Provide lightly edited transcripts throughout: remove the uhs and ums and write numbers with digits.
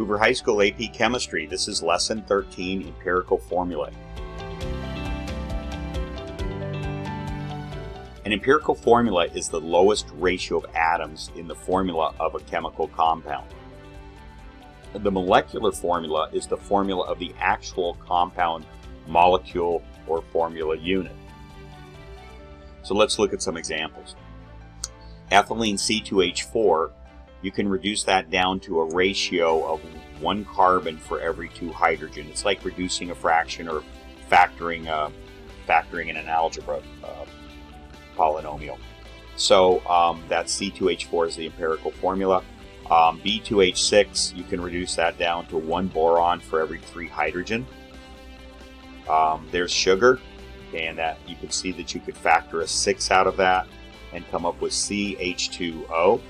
Hoover High School AP Chemistry. This is Lesson 13, Empirical Formulae. An empirical formula is the lowest ratio of atoms in the formula of a chemical compound. The molecular formula is the formula of the actual compound molecule or formula unit. So let's look at some examples. Ethylene C2H4, you can reduce that down to a ratio of 1 carbon for every 2 hydrogen. It's like reducing a fraction or factoring in an algebra polynomial. So that's C2H4 is the empirical formula. B2H6, you can reduce that down to 1 boron for every 3 hydrogen. There's sugar, and that you can see that you could factor a 6 out of that and come up with CH2O.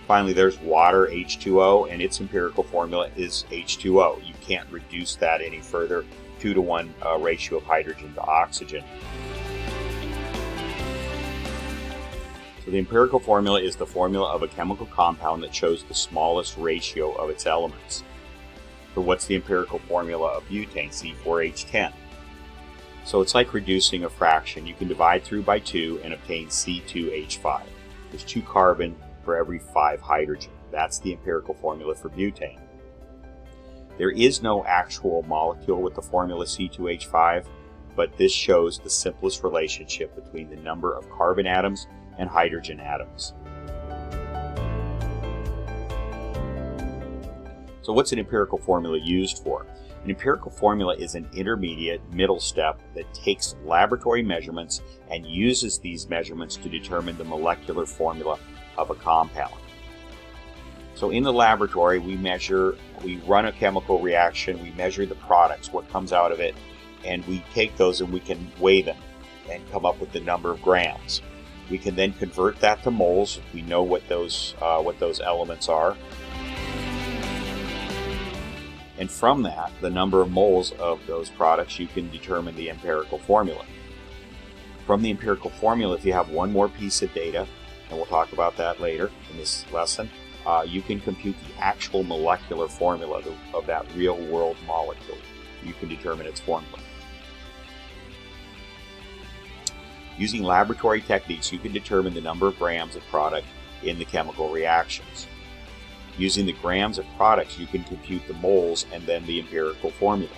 Finally, there's water, H2O, and its empirical formula is H2O. You can't reduce that any further, 2-to-1 ratio of hydrogen to oxygen. So the empirical formula is the formula of a chemical compound that shows the smallest ratio of its elements. So what's the empirical formula of butane, C4H10? So it's like reducing a fraction. You can divide through by 2 and obtain C2H5. There's 2 carbon for every 5 hydrogen. That's the empirical formula for butane. There is no actual molecule with the formula C2H5, but this shows the simplest relationship between the number of carbon atoms and hydrogen atoms. So what's an empirical formula used for? An empirical formula is an intermediate middle step that takes laboratory measurements and uses these measurements to determine the molecular formula of a compound. So in the laboratory, we run a chemical reaction, we measure the products, what comes out of it, and we take those and we can weigh them and come up with the number of grams. We can then convert that to moles if we know what those elements are. And from that, the number of moles of those products, you can determine the empirical formula. From the empirical formula, if you have one more piece of data, and we'll talk about that later in this lesson, you can compute the actual molecular formula of that real-world molecule. You can determine its formula. Using laboratory techniques, you can determine the number of grams of product in the chemical reactions. Using the grams of products, you can compute the moles and then the empirical formula.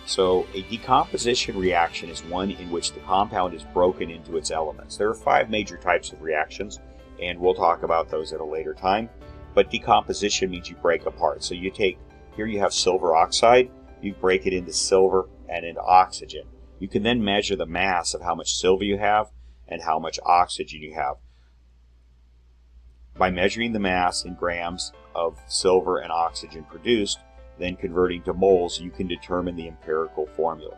So a decomposition reaction is one in which the compound is broken into its elements. There are 5 major types of reactions, and we'll talk about those at a later time. But decomposition means you break apart. So here you have silver oxide, you break it into silver and into oxygen. You can then measure the mass of how much silver you have and how much oxygen you have. By measuring the mass in grams of silver and oxygen produced, then converting to moles, you can determine the empirical formula.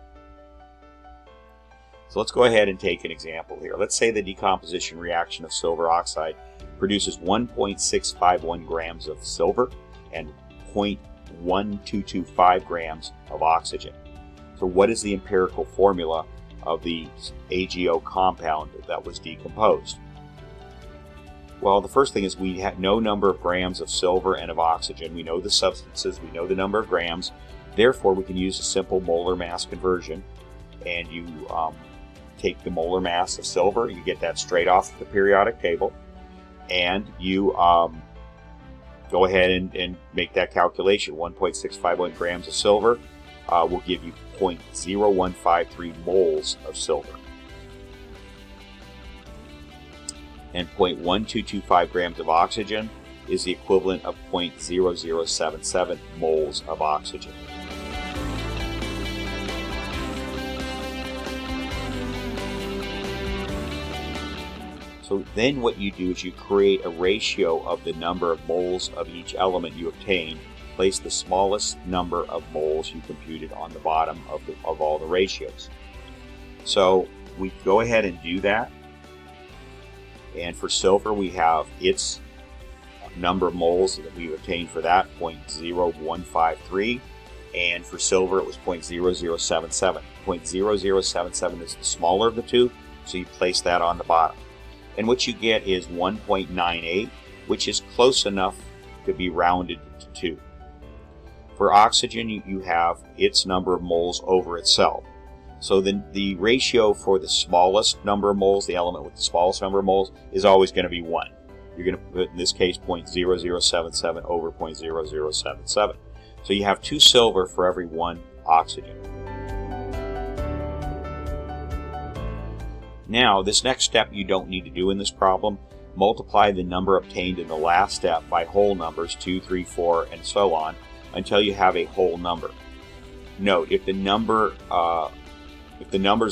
So let's go ahead and take an example here. Let's say the decomposition reaction of silver oxide produces 1.651 grams of silver and 0.1225 grams of oxygen. So what is the empirical formula of the AgO compound that was decomposed? Well, the first thing is we have no number of grams of silver and of oxygen. We know the substances, we know the number of grams. Therefore, we can use a simple molar mass conversion. And you take the molar mass of silver, you get that straight off the periodic table. And you go ahead and make that calculation. 1.651 grams of silver will give you 0.0153 moles of silver. And 0.1225 grams of oxygen is the equivalent of 0.0077 moles of oxygen. So then what you do is you create a ratio of the number of moles of each element you obtain, place the smallest number of moles you computed on the bottom of all the ratios. So we go ahead and do that. And for silver, we have its number of moles that we obtained for that, 0.0153. And for silver, it was 0.0077. 0.0077 is the smaller of the two, so you place that on the bottom. And what you get is 1.98, which is close enough could be rounded to 2. For oxygen, you have its number of moles over itself. So the ratio for the smallest number of moles, the element with the smallest number of moles, is always going to be 1. You're going to put, in this case, 0.0077 over 0.0077. So you have 2 silver for every 1 oxygen. Now, this next step you don't need to do in this problem. Multiply the number obtained in the last step by whole numbers, 2, 3, 4, and so on, until you have a whole number. Note, if the numbers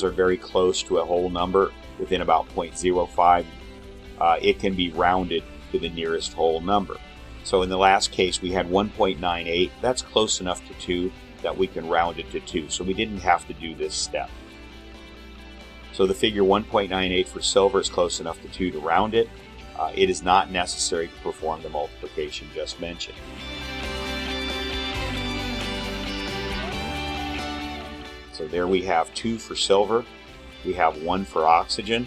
are very close to a whole number, within about 0.05, it can be rounded to the nearest whole number. So in the last case, we had 1.98. That's close enough to 2 that we can round it to 2. So we didn't have to do this step. So the figure 1.98 for silver is close enough to 2 to round it. It is not necessary to perform the multiplication just mentioned. So there we have 2 for silver. We have 1 for oxygen.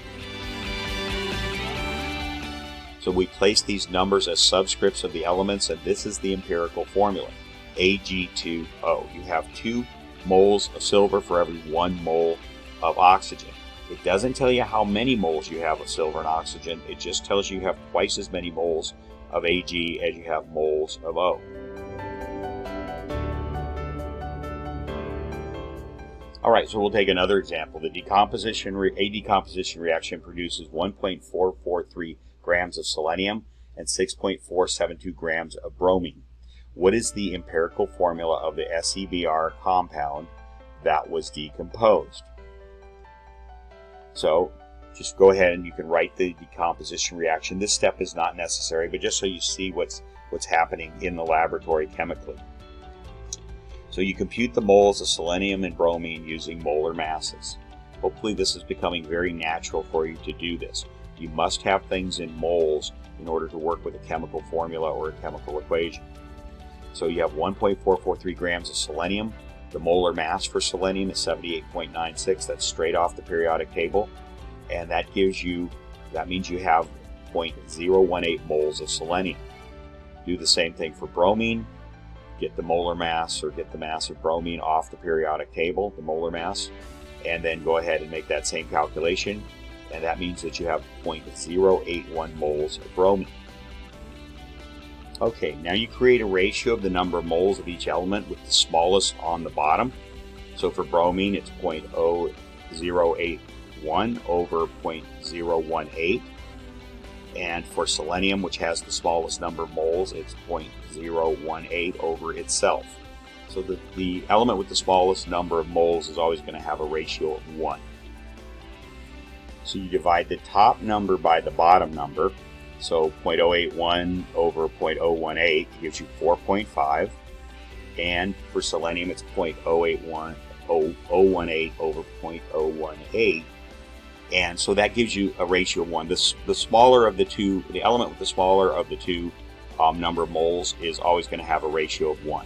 So we place these numbers as subscripts of the elements, and this is the empirical formula, Ag2O. You have 2 moles of silver for every 1 mole of oxygen. It doesn't tell you how many moles you have of silver and oxygen. It just tells you have twice as many moles of Ag as you have moles of O. Alright, so we'll take another example. A decomposition reaction produces 1.443 grams of selenium and 6.472 grams of bromine. What is the empirical formula of the SeBr compound that was decomposed? So just go ahead and you can write the decomposition reaction. This step is not necessary, but just so you see what's happening in the laboratory chemically. So you compute the moles of selenium and bromine using molar masses. Hopefully this is becoming very natural for you to do this. You must have things in moles in order to work with a chemical formula or a chemical equation. So you have 1.443 grams of selenium. The molar mass for selenium is 78.96. That's straight off the periodic table. And that means you have 0.018 moles of selenium. Do the same thing for bromine. Get the molar mass, or get the mass of bromine off the periodic table, the molar mass, and then go ahead and make that same calculation. And that means that you have 0.081 moles of bromine. Okay, now you create a ratio of the number of moles of each element with the smallest on the bottom. So for bromine, it's 0.081 over 0.018. And for selenium, which has the smallest number of moles, it's 0.018 over itself. So the element with the smallest number of moles is always going to have a ratio of 1. So you divide the top number by the bottom number. So 0.081 over 0.018 gives you 4.5. And for selenium, it's 0.018 over 0.018. And so that gives you a ratio of 1. The smaller of the two, the element with the smaller of the two number of moles is always going to have a ratio of 1.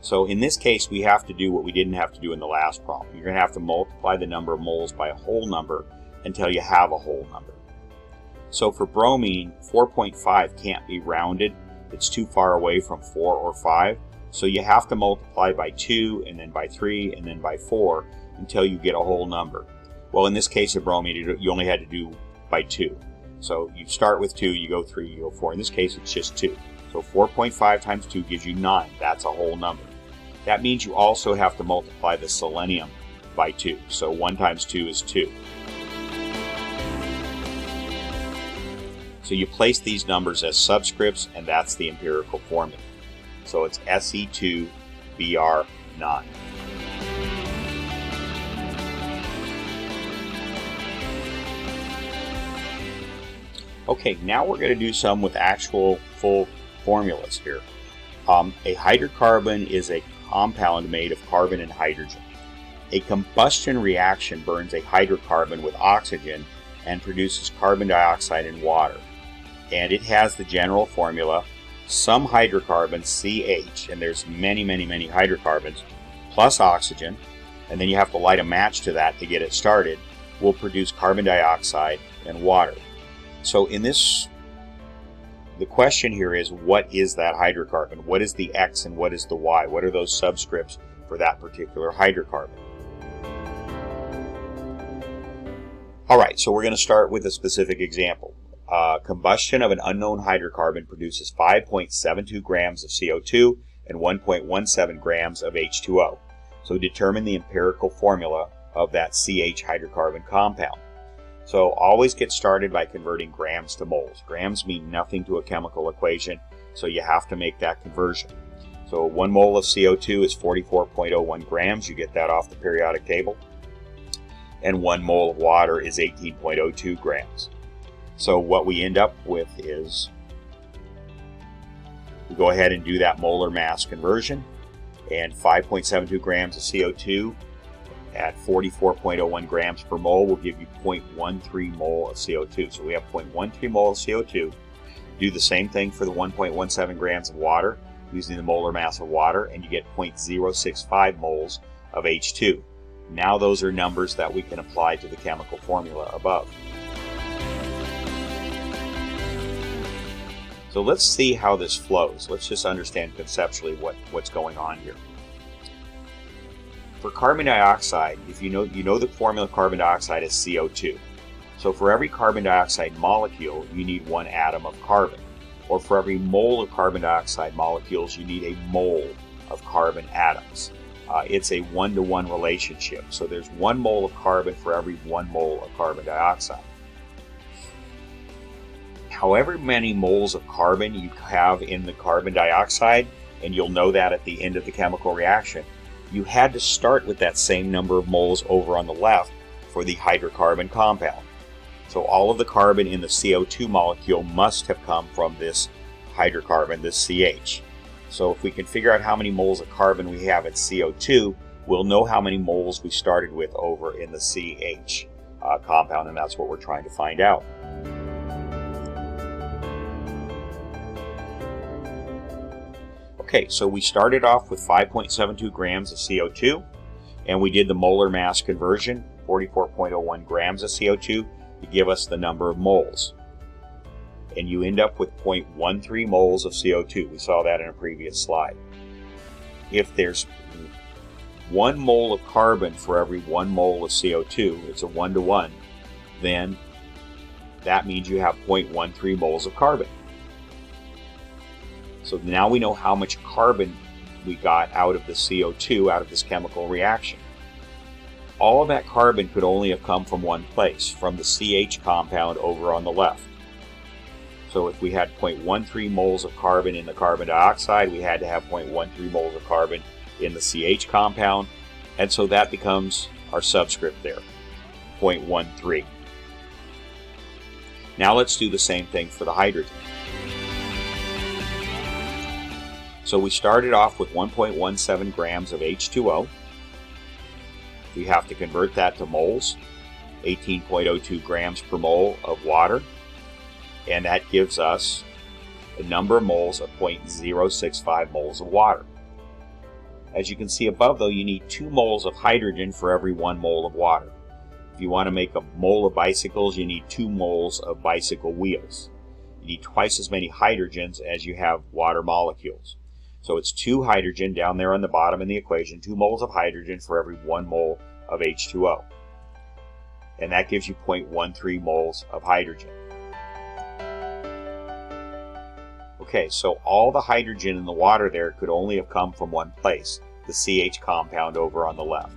So in this case, we have to do what we didn't have to do in the last problem. You're going to have to multiply the number of moles by a whole number until you have a whole number. So for bromine, 4.5 can't be rounded. It's too far away from 4 or 5. So you have to multiply by 2, and then by 3, and then by 4 until you get a whole number. Well, in this case of bromine, you only had to do by 2. So you start with 2, you go 3, you go 4. In this case, it's just 2. So 4.5 times 2 gives you 9. That's a whole number. That means you also have to multiply the selenium by 2. So 1 times 2 is 2. So you place these numbers as subscripts, and that's the empirical formula. So it's Se2Br9. Okay, now we're going to do some with actual full formulas here. A hydrocarbon is a compound made of carbon and hydrogen. A combustion reaction burns a hydrocarbon with oxygen and produces carbon dioxide and water. And it has the general formula: some hydrocarbons, CH, and there's many hydrocarbons, plus oxygen, and then you have to light a match to that to get it started, will produce carbon dioxide and water. So in this the question here is, what is that hydrocarbon? What is the X and what is the Y? What are those subscripts for that particular hydrocarbon? Alright, so we're going to start with a specific example. Combustion of an unknown hydrocarbon produces 5.72 grams of CO2 and 1.17 grams of H2O. So determine the empirical formula of that CH hydrocarbon compound. So always get started by converting grams to moles. Grams mean nothing to a chemical equation, so you have to make that conversion. So 1 mole of CO2 is 44.01 grams. You get that off the periodic table. And 1 mole of water is 18.02 grams. So what we end up with is, we go ahead and do that molar mass conversion, and 5.72 grams of CO2 at 44.01 grams per mole will give you 0.13 mole of CO2. So we have 0.13 mole of CO2. Do the same thing for the 1.17 grams of water using the molar mass of water, and you get 0.065 moles of H2. Now those are numbers that we can apply to the chemical formula above. So let's see how this flows. Let's just understand conceptually what's going on here. For carbon dioxide, if you know the formula of carbon dioxide is CO2. So for every carbon dioxide molecule, you need 1 atom of carbon. Or for every mole of carbon dioxide molecules, you need a mole of carbon atoms. It's a 1-to-1 relationship. So there's 1 mole of carbon for every 1 mole of carbon dioxide. However many moles of carbon you have in the carbon dioxide, and you'll know that at the end of the chemical reaction, you had to start with that same number of moles over on the left for the hydrocarbon compound. So all of the carbon in the CO2 molecule must have come from this hydrocarbon, this CH. So if we can figure out how many moles of carbon we have at CO2, we'll know how many moles we started with over in the CH compound, and that's what we're trying to find out. Okay, so we started off with 5.72 grams of CO2, and we did the molar mass conversion, 44.01 grams of CO2, to give us the number of moles. And you end up with 0.13 moles of CO2. We saw that in a previous slide. If there's 1 mole of carbon for every 1 mole of CO2, it's a 1-to-1, then that means you have 0.13 moles of carbon. So now we know how much carbon we got out of the CO2, out of this chemical reaction. All of that carbon could only have come from one place, from the CH compound over on the left. So if we had 0.13 moles of carbon in the carbon dioxide, we had to have 0.13 moles of carbon in the CH compound, and so that becomes our subscript there, 0.13. Now let's do the same thing for the hydrogen. So we started off with 1.17 grams of H2O. We have to convert that to moles, 18.02 grams per mole of water, and that gives us a number of moles of 0.065 moles of water. As you can see above, though, you need 2 moles of hydrogen for every 1 mole of water. If you want to make a mole of bicycles, you need 2 moles of bicycle wheels. You need twice as many hydrogens as you have water molecules. So it's 2 hydrogen down there on the bottom in the equation, 2 moles of hydrogen for every 1 mole of H2O. And that gives you 0.13 moles of hydrogen. Okay, so all the hydrogen in the water there could only have come from one place, the CH compound over on the left.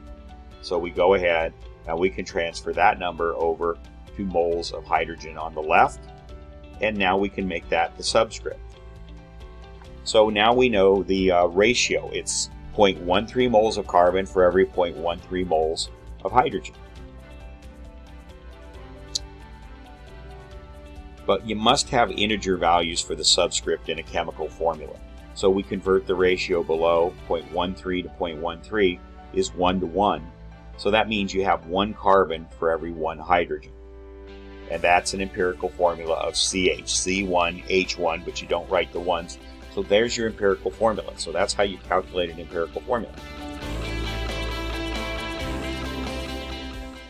So we go ahead and we can transfer that number over to moles of hydrogen on the left, and now we can make that the subscript. So now we know the ratio. It's 0.13 moles of carbon for every 0.13 moles of hydrogen. But you must have integer values for the subscript in a chemical formula. So we convert the ratio below, 0.13 to 0.13 is 1-to-1. So that means you have 1 carbon for every 1 hydrogen. And that's an empirical formula of CH, C1H1, but you don't write the ones. So there's your empirical formula. So that's how you calculate an empirical formula.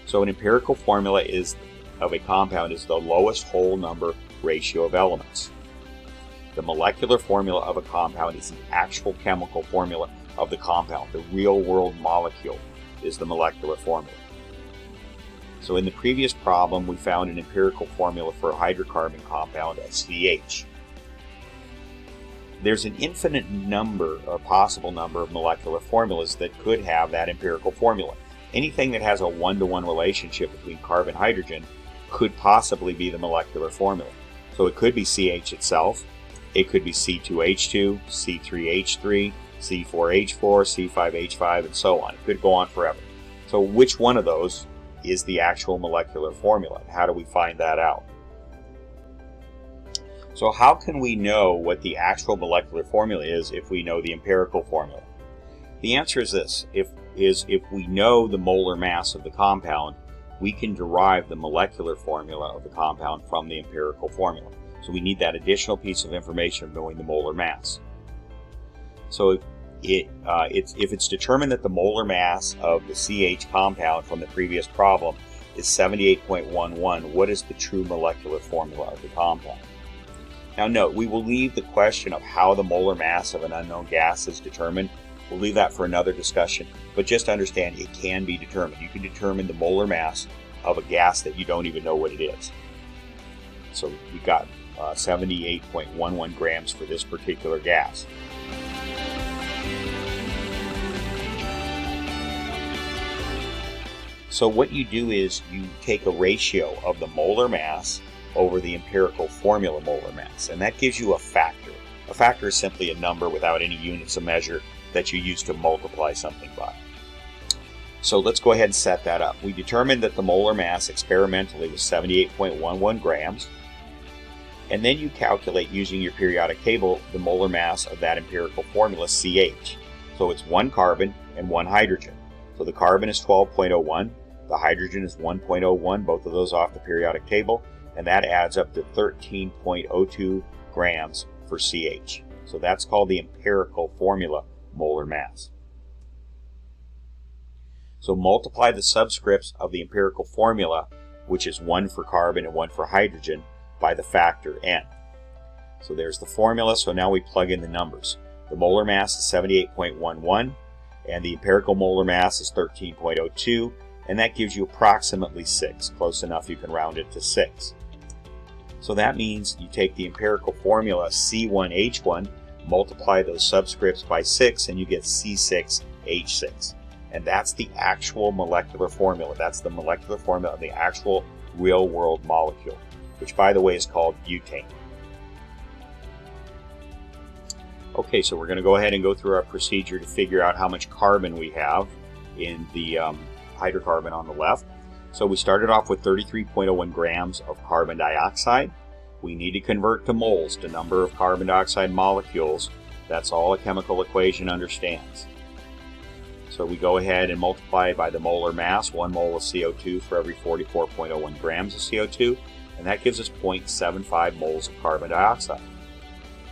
So an empirical formula of a compound is the lowest whole number ratio of elements. The molecular formula of a compound is the actual chemical formula of the compound. The real-world molecule is the molecular formula. So in the previous problem, we found an empirical formula for a hydrocarbon compound of CH. There's an infinite number, or possible number, of molecular formulas that could have that empirical formula. Anything that has a one-to-one relationship between carbon and hydrogen could possibly be the molecular formula. So it could be CH itself, it could be C2H2, C3H3, C4H4, C5H5, and so on. It could go on forever. So which one of those is the actual molecular formula? How do we find that out? So how can we know what the actual molecular formula is if we know the empirical formula? The answer is this. If we know the molar mass of the compound, we can derive the molecular formula of the compound from the empirical formula. So we need that additional piece of information of knowing the molar mass. So if it's determined that the molar mass of the CH compound from the previous problem is 78.11, what is the true molecular formula of the compound? Now note, we will leave the question of how the molar mass of an unknown gas is determined. We'll leave that for another discussion, but just understand it can be determined. You can determine the molar mass of a gas that you don't even know what it is. So we've got 78.11 grams for this particular gas. So what you do is you take a ratio of the molar mass over the empirical formula molar mass, and that gives you a factor. A factor is simply a number without any units of measure that you use to multiply something by. So let's go ahead and set that up. We determined that the molar mass experimentally was 78.11 grams, and then you calculate using your periodic table the molar mass of that empirical formula CH. So it's one carbon and one hydrogen. So the carbon is 12.01, the hydrogen is 1.01, both of those off the periodic table, and that adds up to 13.02 grams for CH. So that's called the empirical formula molar mass. So multiply the subscripts of the empirical formula, which is 1 for carbon and 1 for hydrogen, by the factor n. So there's the formula, so now we plug in the numbers. The molar mass is 78.11, and the empirical molar mass is 13.02, and that gives you approximately 6. Close enough you can round it to 6. So that means you take the empirical formula C1H1, multiply those subscripts by 6, and you get C6H6. And that's the actual molecular formula. That's the molecular formula of the actual real-world molecule, which, by the way, is called butane. Okay, so we're going to go ahead and go through our procedure to figure out how much carbon we have in the hydrocarbon on the left. So we started off with 33.01 grams of carbon dioxide. We need to convert to moles, to number of carbon dioxide molecules. That's all a chemical equation understands. So we go ahead and multiply by the molar mass, 1 mole of CO2 for every 44.01 grams of CO2, and that gives us 0.75 moles of carbon dioxide.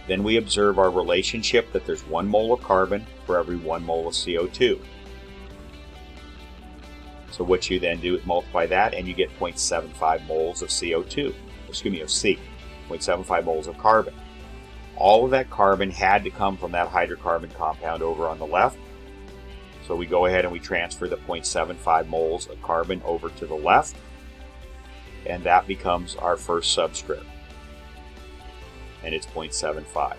Then we observe our relationship that there's 1 mole of carbon for every 1 mole of CO2. So what you then do is multiply that, and you get 0.75 moles of CO2, excuse me, of C, 0.75 moles of carbon. All of that carbon had to come from that hydrocarbon compound over on the left. So we go ahead and we transfer the 0.75 moles of carbon over to the left, and that becomes our first subscript, and it's 0.75.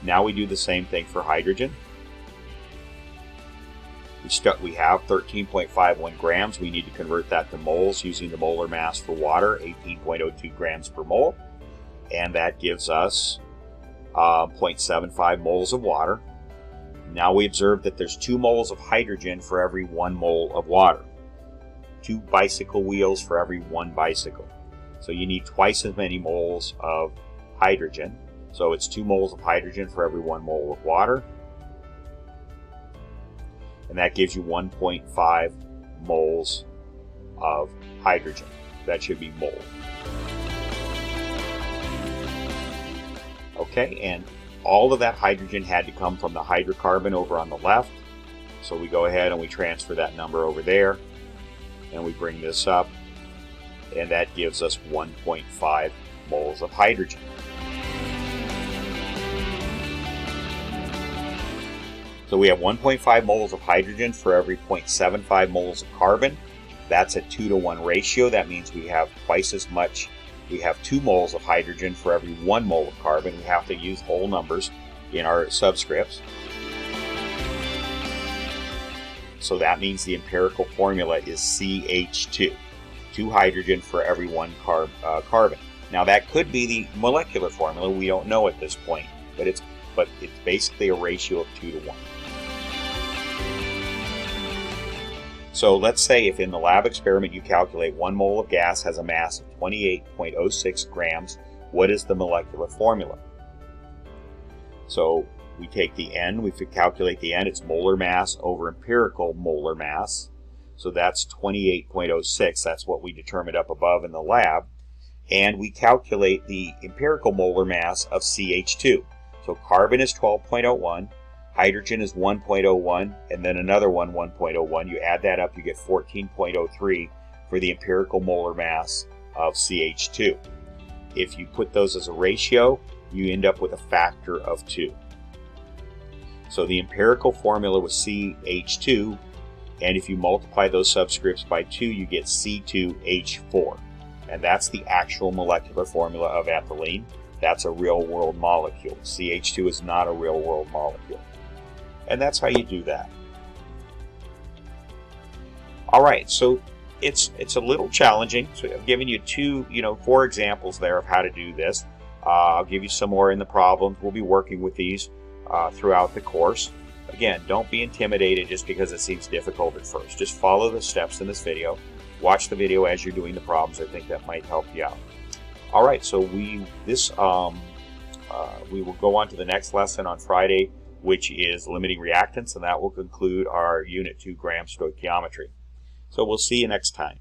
Now we do the same thing for hydrogen. We have 13.51 grams. We need to convert that to moles using the molar mass for water, 18.02 grams per mole, and that gives us 0.75 moles of water. Now we observe that there's 2 moles of hydrogen for every 1 mole of water. 2 bicycle wheels for every 1 bicycle. So you need twice as many moles of hydrogen. So it's 2 moles of hydrogen for every 1 mole of water. And that gives you 1.5 moles of hydrogen. That should be mole. Okay, and all of that hydrogen had to come from the hydrocarbon over on the left. So we go ahead and we transfer that number over there, and we bring this up, and that gives us 1.5 moles of hydrogen. So we have 1.5 moles of hydrogen for every 0.75 moles of carbon. That's a 2-to-1 ratio. That means we have twice as much. We have 2 moles of hydrogen for every 1 mole of carbon. We have to use whole numbers in our subscripts. So that means the empirical formula is CH2, 2 hydrogen for every 1 carbon. Now that could be the molecular formula. We don't know at this point, but it's basically a ratio of 2 to 1. So let's say if in the lab experiment you calculate 1 mole of gas has a mass of 28.06 grams, what is the molecular formula? So we take the N, we calculate the N, it's molar mass over empirical molar mass. So that's 28.06, that's what we determined up above in the lab. And we calculate the empirical molar mass of CH2. So carbon is 12.01, hydrogen is 1.01, and then another one 1.01. You add that up, you get 14.03 for the empirical molar mass of CH2. If you put those as a ratio, you end up with a factor of 2. So the empirical formula was CH2, and if you multiply those subscripts by 2, you get C2H4. And that's the actual molecular formula of ethylene. That's a real-world molecule. CH2 is not a real-world molecule. And that's how you do that. All right, so it's a little challenging. So I've given you 4 examples there of how to do this. I'll give you some more in the problems. We'll be working with these throughout the course. Again, don't be intimidated just because it seems difficult at first. Just follow the steps in this video. Watch the video as you're doing the problems. I think that might help you out. All right, so we will go on to the next lesson on Friday, which is limiting reactants, and that will conclude our Unit 2 gram stoichiometry. So we'll see you next time.